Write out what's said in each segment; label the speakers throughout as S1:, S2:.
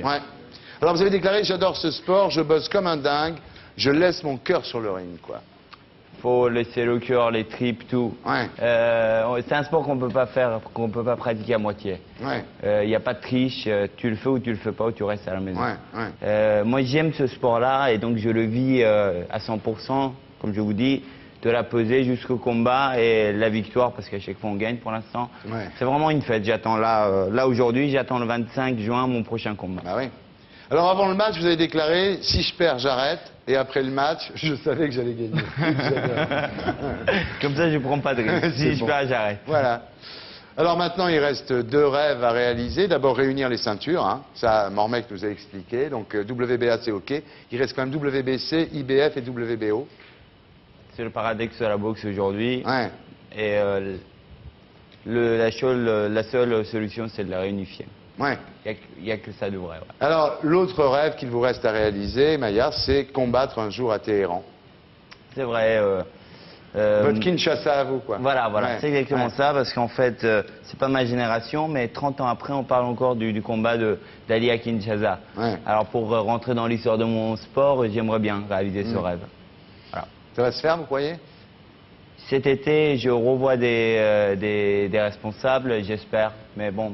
S1: bien.
S2: Ouais. Alors vous avez déclaré, j'adore ce sport, je bosse comme un dingue, je laisse mon cœur sur le ring, quoi.
S1: Faut laisser le cœur, les tripes, tout.
S2: Ouais.
S1: C'est un sport qu'on peut pas faire, qu'on peut pas pratiquer à moitié.
S2: Ouais.
S1: Il n'y a pas de triche, tu le fais ou tu le fais pas ou tu restes à la maison.
S2: Ouais, ouais.
S1: Moi j'aime ce sport-là et donc je le vis à 100%, comme je vous dis, de la pesée jusqu'au combat et la victoire parce qu'à chaque fois on gagne pour l'instant.
S2: Ouais.
S1: C'est vraiment une fête. J'attends là aujourd'hui, j'attends le 25 juin mon prochain combat.
S2: Bah oui. Alors avant le match, vous avez déclaré, si je perds, j'arrête. Et après le match, je savais que j'allais gagner.
S1: Comme ça je prends pas de risque. Si je perds, j'arrête.
S2: Voilà. Alors maintenant, il reste 2 rêves à réaliser. D'abord, réunir les ceintures. Hein. Ça, Mormec nous a expliqué. Donc WBA, c'est OK. Il reste quand même WBC, IBF et WBO.
S1: C'est le paradoxe de la boxe aujourd'hui.
S2: Ouais.
S1: Et la seule solution, c'est de la réunifier.
S2: Ouais.
S1: Il n'y a que ça de vrai. Ouais.
S2: Alors, l'autre rêve qu'il vous reste à réaliser, Maillard, c'est combattre un jour à Téhéran.
S1: C'est vrai.
S2: Votre Kinshasa à vous, quoi.
S1: Voilà,
S2: Ouais.
S1: c'est exactement
S2: Ouais.
S1: ça, parce qu'en fait, c'est pas ma génération, mais 30 ans après, on parle encore du combat d'Ali à Kinshasa.
S2: Ouais.
S1: Alors, pour rentrer dans l'histoire de mon sport, j'aimerais bien réaliser ce rêve. Voilà.
S2: Ça va se faire, vous croyez?
S1: Cet été, je revois des responsables, j'espère, mais bon,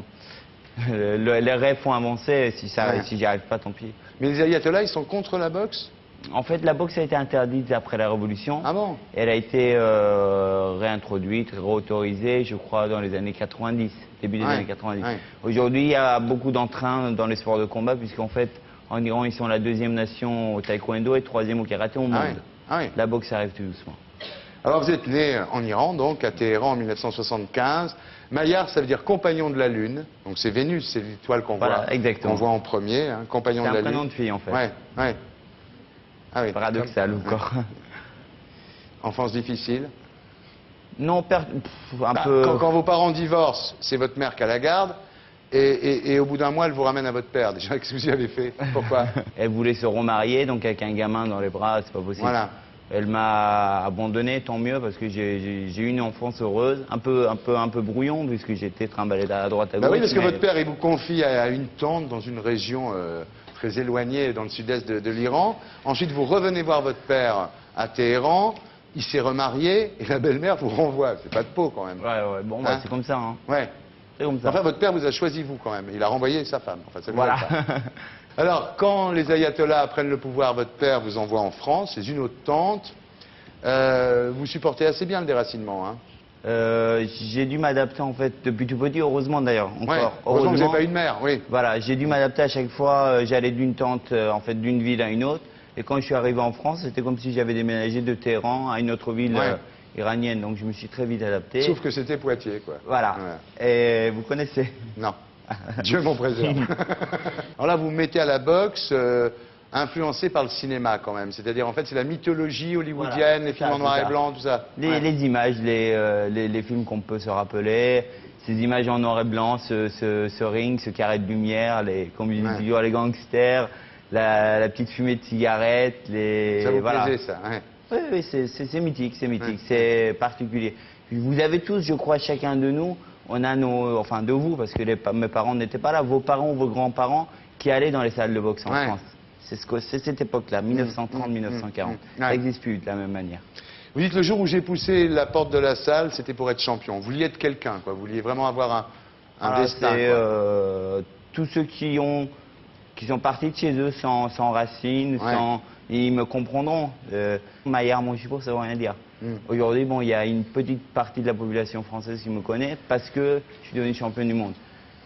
S1: les rêves font avancer, si j'y arrive pas, tant pis.
S2: Mais les ayatollahs, ils sont contre la boxe?
S1: En fait, la boxe a été interdite après la Révolution.
S2: Ah bon?
S1: Elle a été réintroduite, réautorisée, je crois, dans les années 90, début des années 90.
S2: Ouais.
S1: Aujourd'hui, il y a beaucoup d'entrain dans les sports de combat, puisqu'en fait, en Iran, ils sont la 2e nation au taekwondo et 3e au karaté au monde.
S2: Ah ouais. Ah ouais.
S1: La boxe arrive tout doucement.
S2: Alors vous êtes né en Iran, donc à Téhéran en 1975. Maillard, ça veut dire compagnon de la Lune. Donc c'est Vénus, c'est l'étoile qu'on
S1: Voilà,
S2: voit,
S1: exactement.
S2: qu'on voit en premier, hein, compagnon
S1: C'est
S2: de la
S1: un prénom
S2: Lune.
S1: de fille, en fait.
S2: Ouais, ouais. Ah oui.
S1: Paradoxal,
S2: Comme-
S1: encore.
S2: Enfance difficile.
S1: Non, un
S2: Bah,
S1: peu...
S2: quand vos parents divorcent, c'est votre mère qui a la garde. Et au bout d'un mois, elle vous ramène à votre père. Déjà, qu'est-ce que vous y avez fait? Pourquoi?
S1: Elle voulait se remarier, donc avec un gamin dans les bras, c'est pas possible.
S2: Voilà.
S1: Elle m'a abandonné, tant mieux, parce que j'ai eu une enfance heureuse, un peu brouillon, puisque j'étais trimballé à droite à gauche.
S2: Bah oui, parce que
S1: mais-
S2: votre père, il vous confie à une tante dans une région très éloignée, dans le sud-est de l'Iran. Ensuite, vous revenez voir votre père à Téhéran. Il s'est remarié et la belle-mère vous renvoie. C'est pas de peau, quand même.
S1: Ouais, bon, bah,
S2: Hein?
S1: c'est comme ça, hein.
S2: Ouais.
S1: C'est comme ça.
S2: Enfin, votre père vous a choisi, vous, quand même. Il a renvoyé sa femme. Enfin, ça vous
S1: Voilà.
S2: aide pas. Alors, quand les ayatollahs prennent le pouvoir, votre père vous envoie en France, c'est une autre tante. Vous supportez assez bien le déracinement, hein?
S1: J'ai dû m'adapter, en fait, depuis tout petit, heureusement d'ailleurs, encore.
S2: Ouais. Heureusement que vous n'avez pas une mère, oui.
S1: Voilà, j'ai dû m'adapter à chaque fois. J'allais d'une tente, en fait, d'une ville à une autre. Et quand je suis arrivé en France, c'était comme si j'avais déménagé de Téhéran à une autre ville iranienne. Donc je me suis très vite adapté.
S2: Sauf que c'était Poitiers, quoi.
S1: Voilà.
S2: Ouais.
S1: Et vous connaissez?
S2: Non. Dieu m'en préserve. Alors là, vous vous mettez à la boxe, influencé par le cinéma quand même. C'est-à-dire, en fait, c'est la mythologie hollywoodienne,
S1: Voilà,
S2: les films
S1: ça,
S2: en noir
S1: c'est
S2: et
S1: ça.
S2: blanc, tout ça.
S1: Les,
S2: Ouais.
S1: les images, les films qu'on peut se rappeler, ces images en noir et blanc, ce ring, ce carré de lumière, comme je dis toujours, les gangsters, la petite fumée de cigarette,
S2: Ça vous
S1: voilà.
S2: plaisait, ça, ouais.
S1: Oui, c'est mythique, c'est particulier. Vous avez tous, je crois, chacun de nous, on a enfin de vous, parce que mes parents n'étaient pas là, vos parents ou vos grands-parents qui allaient dans les salles de boxe en France. C'est cette époque-là, 1930-1940. Ça n'existe plus de la même manière.
S2: Vous dites, le jour où j'ai poussé la porte de la salle, c'était pour être champion. Vous vouliez être quelqu'un, quoi. Vous vouliez vraiment avoir un destin, quoi.
S1: Tous ceux qui sont partis de chez eux sans racines, ils me comprendront. Maillard Monchipour, ça ne veut rien dire. Aujourd'hui, bon, il y a une petite partie de la population française qui me connaît parce que je suis devenu champion du monde.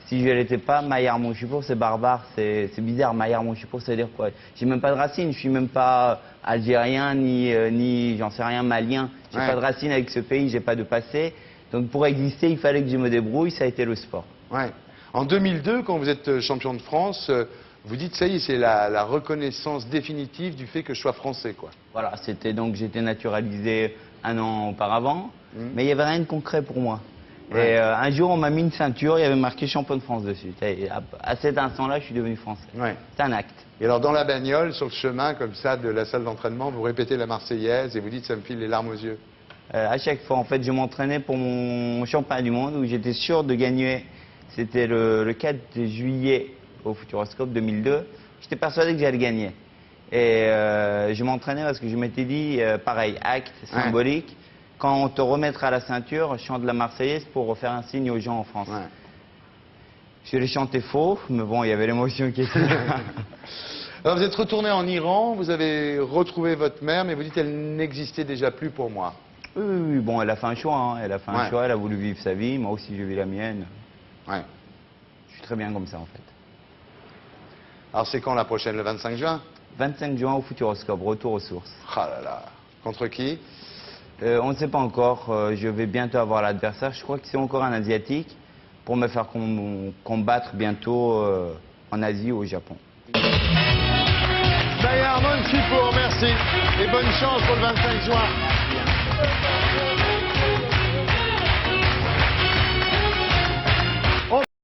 S1: Si je ne l'étais pas, Maillard Monchipour, c'est barbare, c'est bizarre. Maillard Monchipour, ça veut dire quoi? J'ai même pas de racines, je suis même pas algérien, ni j'en sais rien, malien. J'ai pas de racines avec ce pays, j'ai pas de passé. Donc pour exister, il fallait que je me débrouille, ça a été le sport.
S2: Ouais. En 2002, quand vous êtes champion de France, vous dites, ça y est, c'est la reconnaissance définitive du fait que je sois français, quoi.
S1: Voilà, c'était donc, j'étais naturalisé un an auparavant, mais il n'y avait rien de concret pour moi. Et un jour, on m'a mis une ceinture, il y avait marqué champion de France dessus. Et à cet instant-là, je suis devenu français. C'est un acte.
S2: Et alors, dans la bagnole, sur le chemin, comme ça, de la salle d'entraînement, vous répétez la Marseillaise et vous dites, ça me file les larmes aux yeux.
S1: À chaque fois, en fait, je m'entraînais pour mon championnat du monde où j'étais sûr de gagner. C'était le 4 juillet au Futuroscope 2002. J'étais persuadé que j'allais gagner. Et je m'entraînais parce que je m'étais dit, pareil, acte symbolique. Quand on te remettra la ceinture, chante la Marseillaise pour refaire un signe aux gens en France.
S2: Ouais.
S1: Je l'ai chanté faux, mais bon, il y avait l'émotion qui était là.
S2: Alors vous êtes retourné en Iran, vous avez retrouvé votre mère, mais vous dites qu'elle n'existait déjà plus pour moi.
S1: Oui, oui, oui, bon, elle a fait un choix, hein. Elle a fait un choix, elle a voulu vivre sa vie, moi aussi je vis la mienne.
S2: Ouais.
S1: Je suis très bien comme ça en fait.
S2: Alors c'est quand la prochaine, le 25 juin?
S1: 25 juin au Futuroscope, retour aux sources.
S2: Ah là là. Contre qui?
S1: On ne sait pas encore, je vais bientôt avoir l'adversaire, je crois que c'est encore un Asiatique, pour me faire combattre bientôt en Asie ou au Japon.
S2: Armand Chipour, merci. Et bonne chance pour le 25 juin.